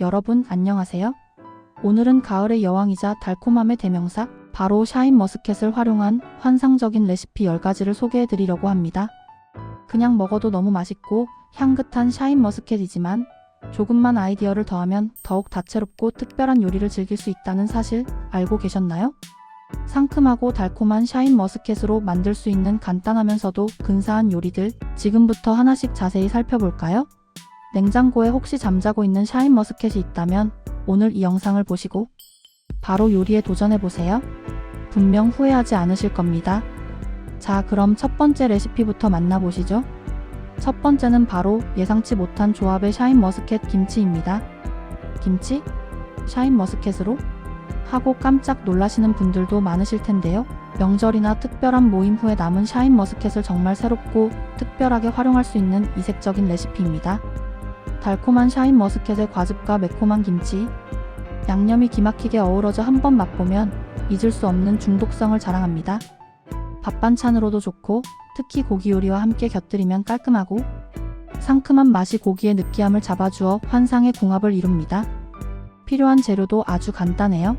여러분 안녕하세요. 오늘은 가을의 여왕이자 달콤함의 대명사 바로 샤인머스켓을 활용한 환상적인 레시피 10가지를 소개해 드리려고 합니다. 그냥 먹어도 너무 맛있고 향긋한 샤인머스켓이지만 조금만 아이디어를 더하면 더욱 다채롭고 특별한 요리를 즐길 수 있다는 사실 알고 계셨나요? 상큼하고 달콤한 샤인머스켓으로 만들 수 있는 간단하면서도 근사한 요리들 지금부터 하나씩 자세히 살펴볼까요? 냉장고에 혹시 잠자고 있는 샤인머스켓이 있다면 오늘 이 영상을 보시고 바로 요리에 도전해보세요. 분명 후회하지 않으실 겁니다. 자, 그럼 첫 번째 레시피부터 만나보시죠. 첫 번째는 바로 예상치 못한 조합의 샤인머스켓 김치입니다. 김치? 샤인머스켓으로? 하고 깜짝 놀라시는 분들도 많으실 텐데요. 명절이나 특별한 모임 후에 남은 샤인머스켓을 정말 새롭고 특별하게 활용할 수 있는 이색적인 레시피입니다. 달콤한 샤인머스켓의 과즙과 매콤한 김치, 양념이 기막히게 어우러져 한번 맛보면 잊을 수 없는 중독성을 자랑합니다. 밥 반찬으로도 좋고 특히 고기 요리와 함께 곁들이면 깔끔하고 상큼한 맛이 고기의 느끼함을 잡아주어 환상의 궁합을 이룹니다. 필요한 재료도 아주 간단해요.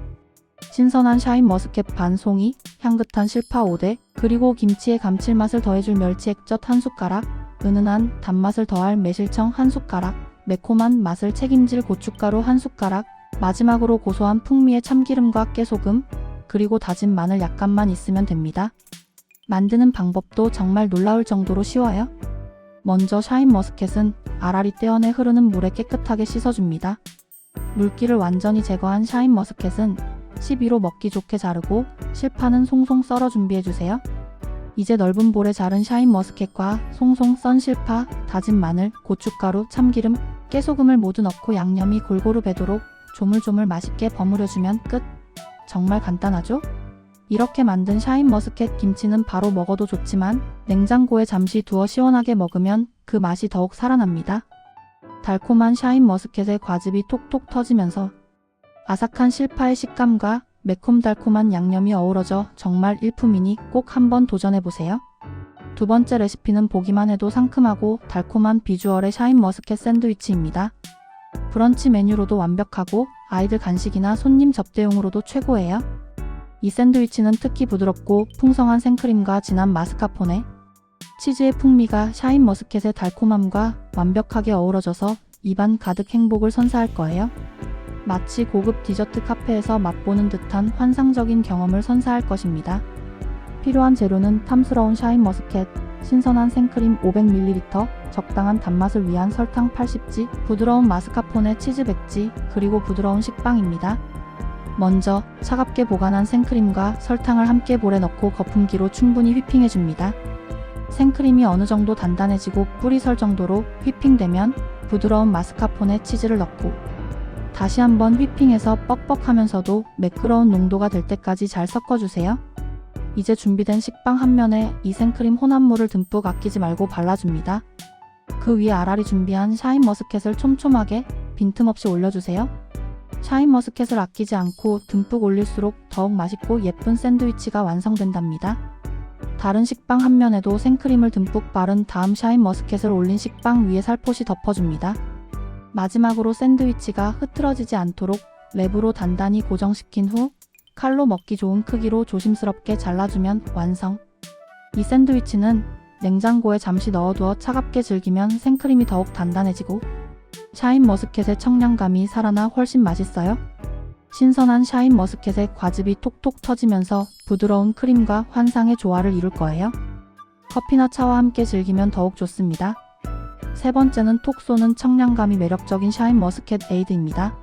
신선한 샤인머스켓 반 송이, 향긋한 실파 5대, 그리고 김치의 감칠맛을 더해줄 멸치 액젓 1숟가락, 은은한 단맛을 더할 매실청 1숟가락, 매콤한 맛을 책임질 고춧가루 1숟가락, 마지막으로 고소한 풍미의 참기름과 깨소금, 그리고 다진 마늘 약간만 있으면 됩니다. 만드는 방법도 정말 놀라울 정도로 쉬워요. 먼저 샤인머스켓은 알알이 떼어내 흐르는 물에 깨끗하게 씻어줍니다. 물기를 완전히 제거한 샤인머스켓은 12로 먹기 좋게 자르고 실파는 송송 썰어 준비해주세요. 이제 넓은 볼에 자른 샤인머스켓과 송송 썬 실파, 다진 마늘, 고춧가루, 참기름, 깨소금을 모두 넣고 양념이 골고루 배도록 조물조물 맛있게 버무려주면 끝! 정말 간단하죠? 이렇게 만든 샤인머스켓 김치는 바로 먹어도 좋지만 냉장고에 잠시 두어 시원하게 먹으면 그 맛이 더욱 살아납니다. 달콤한 샤인머스켓의 과즙이 톡톡 터지면서 아삭한 실파의 식감과 매콤달콤한 양념이 어우러져 정말 일품이니 꼭 한번 도전해보세요. 두 번째 레시피는 보기만 해도 상큼하고 달콤한 비주얼의 샤인머스켓 샌드위치입니다. 브런치 메뉴로도 완벽하고 아이들 간식이나 손님 접대용으로도 최고예요. 이 샌드위치는 특히 부드럽고 풍성한 생크림과 진한 마스카포네, 치즈의 풍미가 샤인머스켓의 달콤함과 완벽하게 어우러져서 입안 가득 행복을 선사할 거예요. 마치 고급 디저트 카페에서 맛보는 듯한 환상적인 경험을 선사할 것입니다. 필요한 재료는 탐스러운 샤인머스켓, 신선한 생크림 500ml, 적당한 단맛을 위한 설탕 80지, 부드러운 마스카포네 치즈 100지, 그리고 부드러운 식빵입니다. 먼저 차갑게 보관한 생크림과 설탕을 함께 볼에 넣고 거품기로 충분히 휘핑해줍니다. 생크림이 어느 정도 단단해지고 뿌리 설 정도로 휘핑되면 부드러운 마스카포네 치즈를 넣고 다시 한번 휘핑해서 뻑뻑하면서도 매끄러운 농도가 될 때까지 잘 섞어주세요. 이제 준비된 식빵 한 면에 이 생크림 혼합물을 듬뿍 아끼지 말고 발라줍니다. 그 위에 알알이 준비한 샤인머스켓을 촘촘하게 빈틈없이 올려주세요. 샤인머스켓을 아끼지 않고 듬뿍 올릴수록 더욱 맛있고 예쁜 샌드위치가 완성된답니다. 다른 식빵 한 면에도 생크림을 듬뿍 바른 다음 샤인머스켓을 올린 식빵 위에 살포시 덮어줍니다. 마지막으로 샌드위치가 흐트러지지 않도록 랩으로 단단히 고정시킨 후 칼로 먹기 좋은 크기로 조심스럽게 잘라주면 완성. 이 샌드위치는 냉장고에 잠시 넣어두어 차갑게 즐기면 생크림이 더욱 단단해지고 샤인머스켓의 청량감이 살아나 훨씬 맛있어요. 신선한 샤인머스켓의 과즙이 톡톡 터지면서 부드러운 크림과 환상의 조화를 이룰 거예요. 커피나 차와 함께 즐기면 더욱 좋습니다. 세 번째는 톡 쏘는 청량감이 매력적인 샤인머스켓 에이드입니다.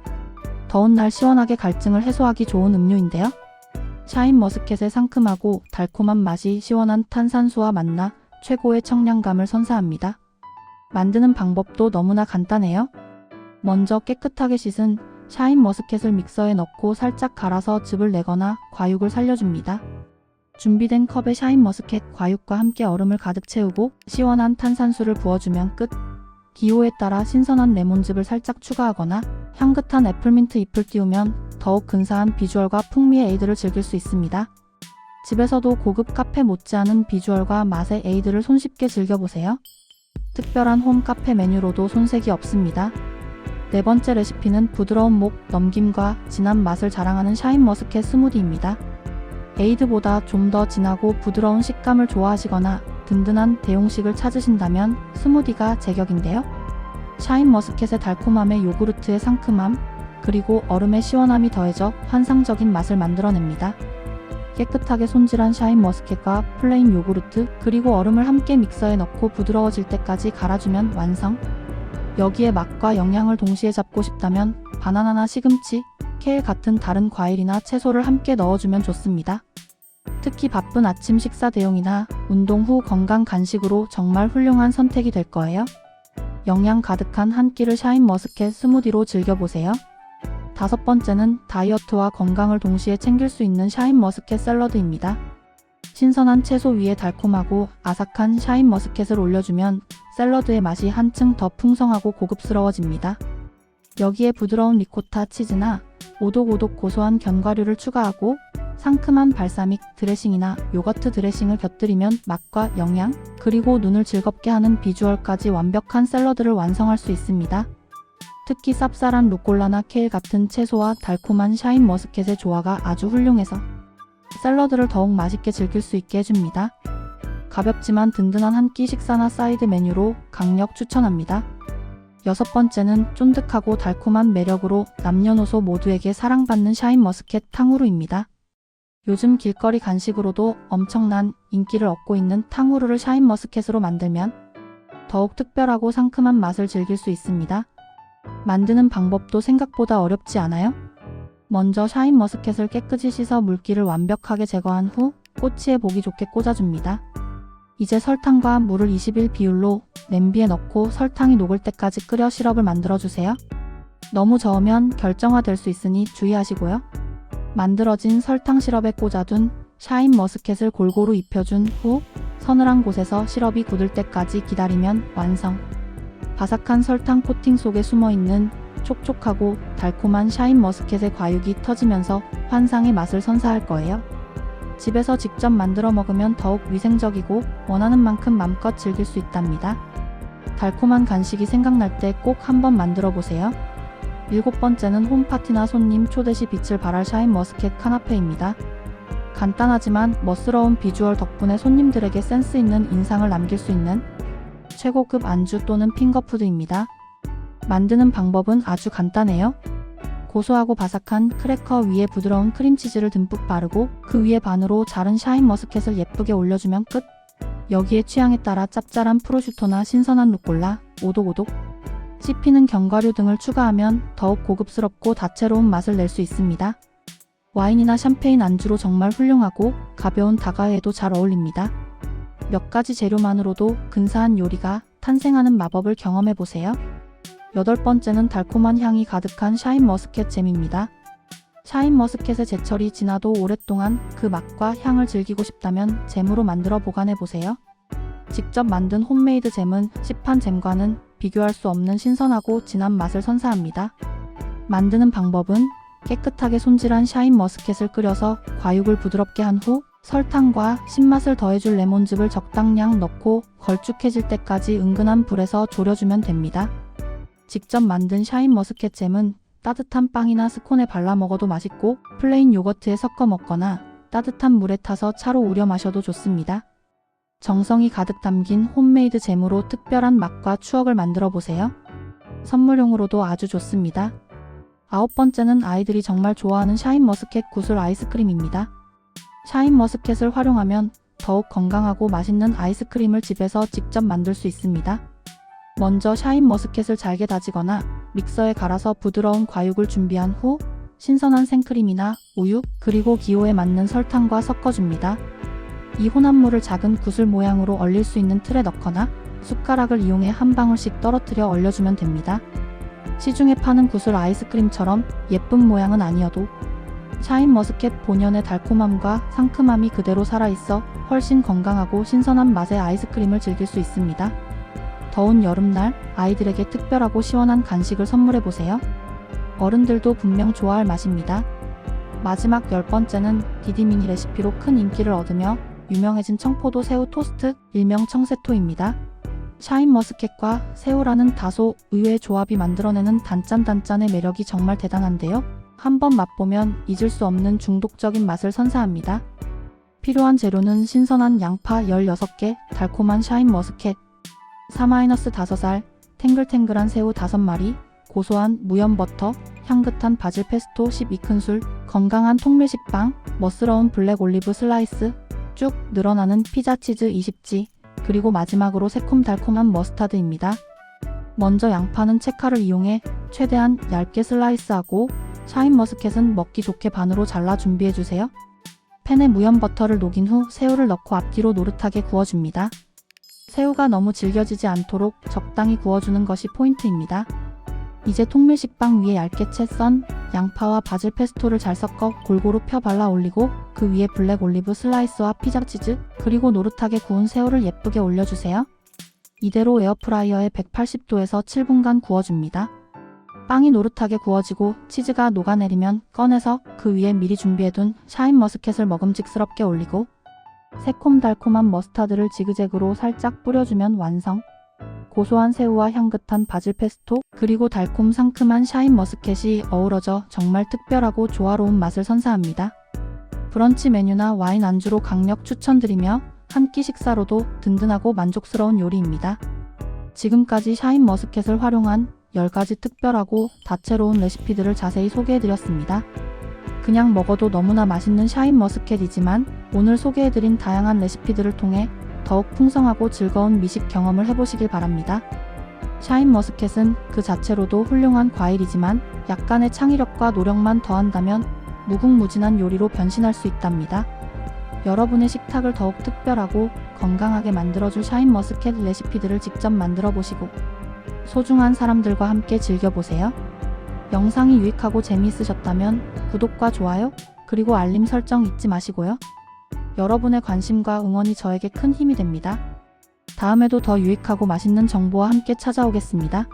더운 날 시원하게 갈증을 해소하기 좋은 음료인데요. 샤인머스켓의 상큼하고 달콤한 맛이 시원한 탄산수와 만나 최고의 청량감을 선사합니다. 만드는 방법도 너무나 간단해요. 먼저 깨끗하게 씻은 샤인머스켓을 믹서에 넣고 살짝 갈아서 즙을 내거나 과육을 살려줍니다. 준비된 컵에 샤인머스켓 과육과 함께 얼음을 가득 채우고 시원한 탄산수를 부어주면 끝! 기호에 따라 신선한 레몬즙을 살짝 추가하거나 향긋한 애플민트 잎을 띄우면 더욱 근사한 비주얼과 풍미의 에이드를 즐길 수 있습니다. 집에서도 고급 카페 못지않은 비주얼과 맛의 에이드를 손쉽게 즐겨보세요. 특별한 홈카페 메뉴로도 손색이 없습니다. 네 번째 레시피는 부드러운 목 넘김과 진한 맛을 자랑하는 샤인머스켓 스무디입니다. 에이드보다 좀 더 진하고 부드러운 식감을 좋아하시거나 든든한 대용식을 찾으신다면 스무디가 제격인데요. 샤인머스켓의 달콤함에 요구르트의 상큼함, 그리고 얼음의 시원함이 더해져 환상적인 맛을 만들어냅니다. 깨끗하게 손질한 샤인머스켓과 플레인 요구르트, 그리고 얼음을 함께 믹서에 넣고 부드러워질 때까지 갈아주면 완성. 여기에 맛과 영양을 동시에 잡고 싶다면 바나나나 시금치, 케일 같은 다른 과일이나 채소를 함께 넣어주면 좋습니다. 특히 바쁜 아침 식사 대용이나 운동 후 건강 간식으로 정말 훌륭한 선택이 될 거예요. 영양 가득한 한 끼를 샤인머스켓 스무디로 즐겨보세요. 다섯 번째는 다이어트와 건강을 동시에 챙길 수 있는 샤인머스켓 샐러드입니다. 신선한 채소 위에 달콤하고 아삭한 샤인머스켓을 올려주면 샐러드의 맛이 한층 더 풍성하고 고급스러워집니다. 여기에 부드러운 리코타 치즈나 오독오독 고소한 견과류를 추가하고 상큼한 발사믹 드레싱이나 요거트 드레싱을 곁들이면 맛과 영양, 그리고 눈을 즐겁게 하는 비주얼까지 완벽한 샐러드를 완성할 수 있습니다. 특히 쌉쌀한 루꼴라나 케일 같은 채소와 달콤한 샤인머스켓의 조화가 아주 훌륭해서 샐러드를 더욱 맛있게 즐길 수 있게 해줍니다. 가볍지만 든든한 한 끼 식사나 사이드 메뉴로 강력 추천합니다. 여섯 번째는 쫀득하고 달콤한 매력으로 남녀노소 모두에게 사랑받는 샤인머스켓 탕후루입니다. 요즘 길거리 간식으로도 엄청난 인기를 얻고 있는 탕후루를 샤인머스켓으로 만들면 더욱 특별하고 상큼한 맛을 즐길 수 있습니다. 만드는 방법도 생각보다 어렵지 않아요? 먼저 샤인머스켓을 깨끗이 씻어 물기를 완벽하게 제거한 후 꼬치에 보기 좋게 꽂아줍니다. 이제 설탕과 물을 20일 비율로 냄비에 넣고 설탕이 녹을 때까지 끓여 시럽을 만들어주세요. 너무 저으면 결정화될 수 있으니 주의하시고요. 만들어진 설탕 시럽에 꽂아둔 샤인머스켓을 골고루 입혀준 후 서늘한 곳에서 시럽이 굳을 때까지 기다리면 완성. 바삭한 설탕 코팅 속에 숨어있는 촉촉하고 달콤한 샤인머스켓의 과육이 터지면서 환상의 맛을 선사할 거예요. 집에서 직접 만들어 먹으면 더욱 위생적이고 원하는 만큼 맘껏 즐길 수 있답니다. 달콤한 간식이 생각날 때 꼭 한번 만들어 보세요. 일곱 번째는 홈파티나 손님 초대 시 빛을 발할 샤인머스켓 카나페입니다. 간단하지만 멋스러운 비주얼 덕분에 손님들에게 센스 있는 인상을 남길 수 있는 최고급 안주 또는 핑거푸드입니다. 만드는 방법은 아주 간단해요. 고소하고 바삭한 크래커 위에 부드러운 크림치즈를 듬뿍 바르고 그 위에 반으로 자른 샤인머스켓을 예쁘게 올려주면 끝! 여기에 취향에 따라 짭짤한 프로슈토나 신선한 루꼴라, 오독오독, 씹히는 견과류 등을 추가하면 더욱 고급스럽고 다채로운 맛을 낼 수 있습니다. 와인이나 샴페인 안주로 정말 훌륭하고 가벼운 다가회에도 잘 어울립니다. 몇 가지 재료만으로도 근사한 요리가 탄생하는 마법을 경험해보세요. 여덟 번째는 달콤한 향이 가득한 샤인머스켓 잼입니다. 샤인머스켓의 제철이 지나도 오랫동안 그 맛과 향을 즐기고 싶다면 잼으로 만들어 보관해보세요. 직접 만든 홈메이드 잼은 시판 잼과는 비교할 수 없는 신선하고 진한 맛을 선사합니다. 만드는 방법은 깨끗하게 손질한 샤인머스켓을 끓여서 과육을 부드럽게 한 후 설탕과 신맛을 더해줄 레몬즙을 적당량 넣고 걸쭉해질 때까지 은근한 불에서 졸여주면 됩니다. 직접 만든 샤인머스켓 잼은 따뜻한 빵이나 스콘에 발라 먹어도 맛있고 플레인 요거트에 섞어 먹거나 따뜻한 물에 타서 차로 우려 마셔도 좋습니다. 정성이 가득 담긴 홈메이드 잼으로 특별한 맛과 추억을 만들어 보세요. 선물용으로도 아주 좋습니다. 아홉 번째는 아이들이 정말 좋아하는 샤인머스켓 구슬 아이스크림입니다. 샤인머스켓을 활용하면 더욱 건강하고 맛있는 아이스크림을 집에서 직접 만들 수 있습니다. 먼저 샤인머스켓을 잘게 다지거나 믹서에 갈아서 부드러운 과육을 준비한 후 신선한 생크림이나 우유, 그리고 기호에 맞는 설탕과 섞어줍니다. 이 혼합물을 작은 구슬 모양으로 얼릴 수 있는 틀에 넣거나 숟가락을 이용해 한 방울씩 떨어뜨려 얼려주면 됩니다. 시중에 파는 구슬 아이스크림처럼 예쁜 모양은 아니어도 샤인머스켓 본연의 달콤함과 상큼함이 그대로 살아있어 훨씬 건강하고 신선한 맛의 아이스크림을 즐길 수 있습니다. 더운 여름날 아이들에게 특별하고 시원한 간식을 선물해보세요. 어른들도 분명 좋아할 맛입니다. 마지막 10번째는 디디미니 레시피로 큰 인기를 얻으며 유명해진 청포도 새우 토스트, 일명 청새토입니다. 샤인머스켓과 새우라는 다소 의외의 조합이 만들어내는 단짠단짠의 매력이 정말 대단한데요. 한번 맛보면 잊을 수 없는 중독적인 맛을 선사합니다. 필요한 재료는 신선한 양파 16개, 달콤한 샤인머스켓 4-5알, 탱글탱글한 새우 5마리, 고소한 무염버터, 향긋한 바질 페스토 12큰술, 건강한 통밀식빵, 멋스러운 블랙 올리브 슬라이스, 쭉 늘어나는 피자 치즈 20지, 그리고 마지막으로 새콤달콤한 머스타드입니다. 먼저 양파는 채칼을 이용해 최대한 얇게 슬라이스하고 샤인머스켓은 먹기 좋게 반으로 잘라 준비해주세요. 팬에 무염버터를 녹인 후 새우를 넣고 앞뒤로 노릇하게 구워줍니다. 새우가 너무 질겨지지 않도록 적당히 구워주는 것이 포인트입니다. 이제 통밀식빵 위에 얇게 채 썬 양파와 바질 페스토를 잘 섞어 골고루 펴 발라 올리고 그 위에 블랙 올리브 슬라이스와 피자 치즈, 그리고 노릇하게 구운 새우를 예쁘게 올려주세요. 이대로 에어프라이어에 180도에서 7분간 구워줍니다. 빵이 노릇하게 구워지고 치즈가 녹아내리면 꺼내서 그 위에 미리 준비해둔 샤인머스켓을 먹음직스럽게 올리고 새콤달콤한 머스타드를 지그재그로 살짝 뿌려주면 완성. 고소한 새우와 향긋한 바질 페스토, 그리고 달콤 상큼한 샤인머스켓이 어우러져 정말 특별하고 조화로운 맛을 선사합니다. 브런치 메뉴나 와인 안주로 강력 추천드리며 한 끼 식사로도 든든하고 만족스러운 요리입니다. 지금까지 샤인머스켓을 활용한 10가지 특별하고 다채로운 레시피들을 자세히 소개해드렸습니다. 그냥 먹어도 너무나 맛있는 샤인머스켓이지만 오늘 소개해드린 다양한 레시피들을 통해 더욱 풍성하고 즐거운 미식 경험을 해보시길 바랍니다. 샤인머스켓은 그 자체로도 훌륭한 과일이지만 약간의 창의력과 노력만 더한다면 무궁무진한 요리로 변신할 수 있답니다. 여러분의 식탁을 더욱 특별하고 건강하게 만들어줄 샤인머스켓 레시피들을 직접 만들어 보시고 소중한 사람들과 함께 즐겨보세요. 영상이 유익하고 재미있으셨다면 구독과 좋아요, 그리고 알림 설정 잊지 마시고요. 여러분의 관심과 응원이 저에게 큰 힘이 됩니다. 다음에도 더 유익하고 맛있는 정보와 함께 찾아오겠습니다.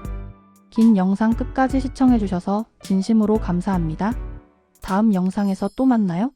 긴 영상 끝까지 시청해주셔서 진심으로 감사합니다. 다음 영상에서 또 만나요.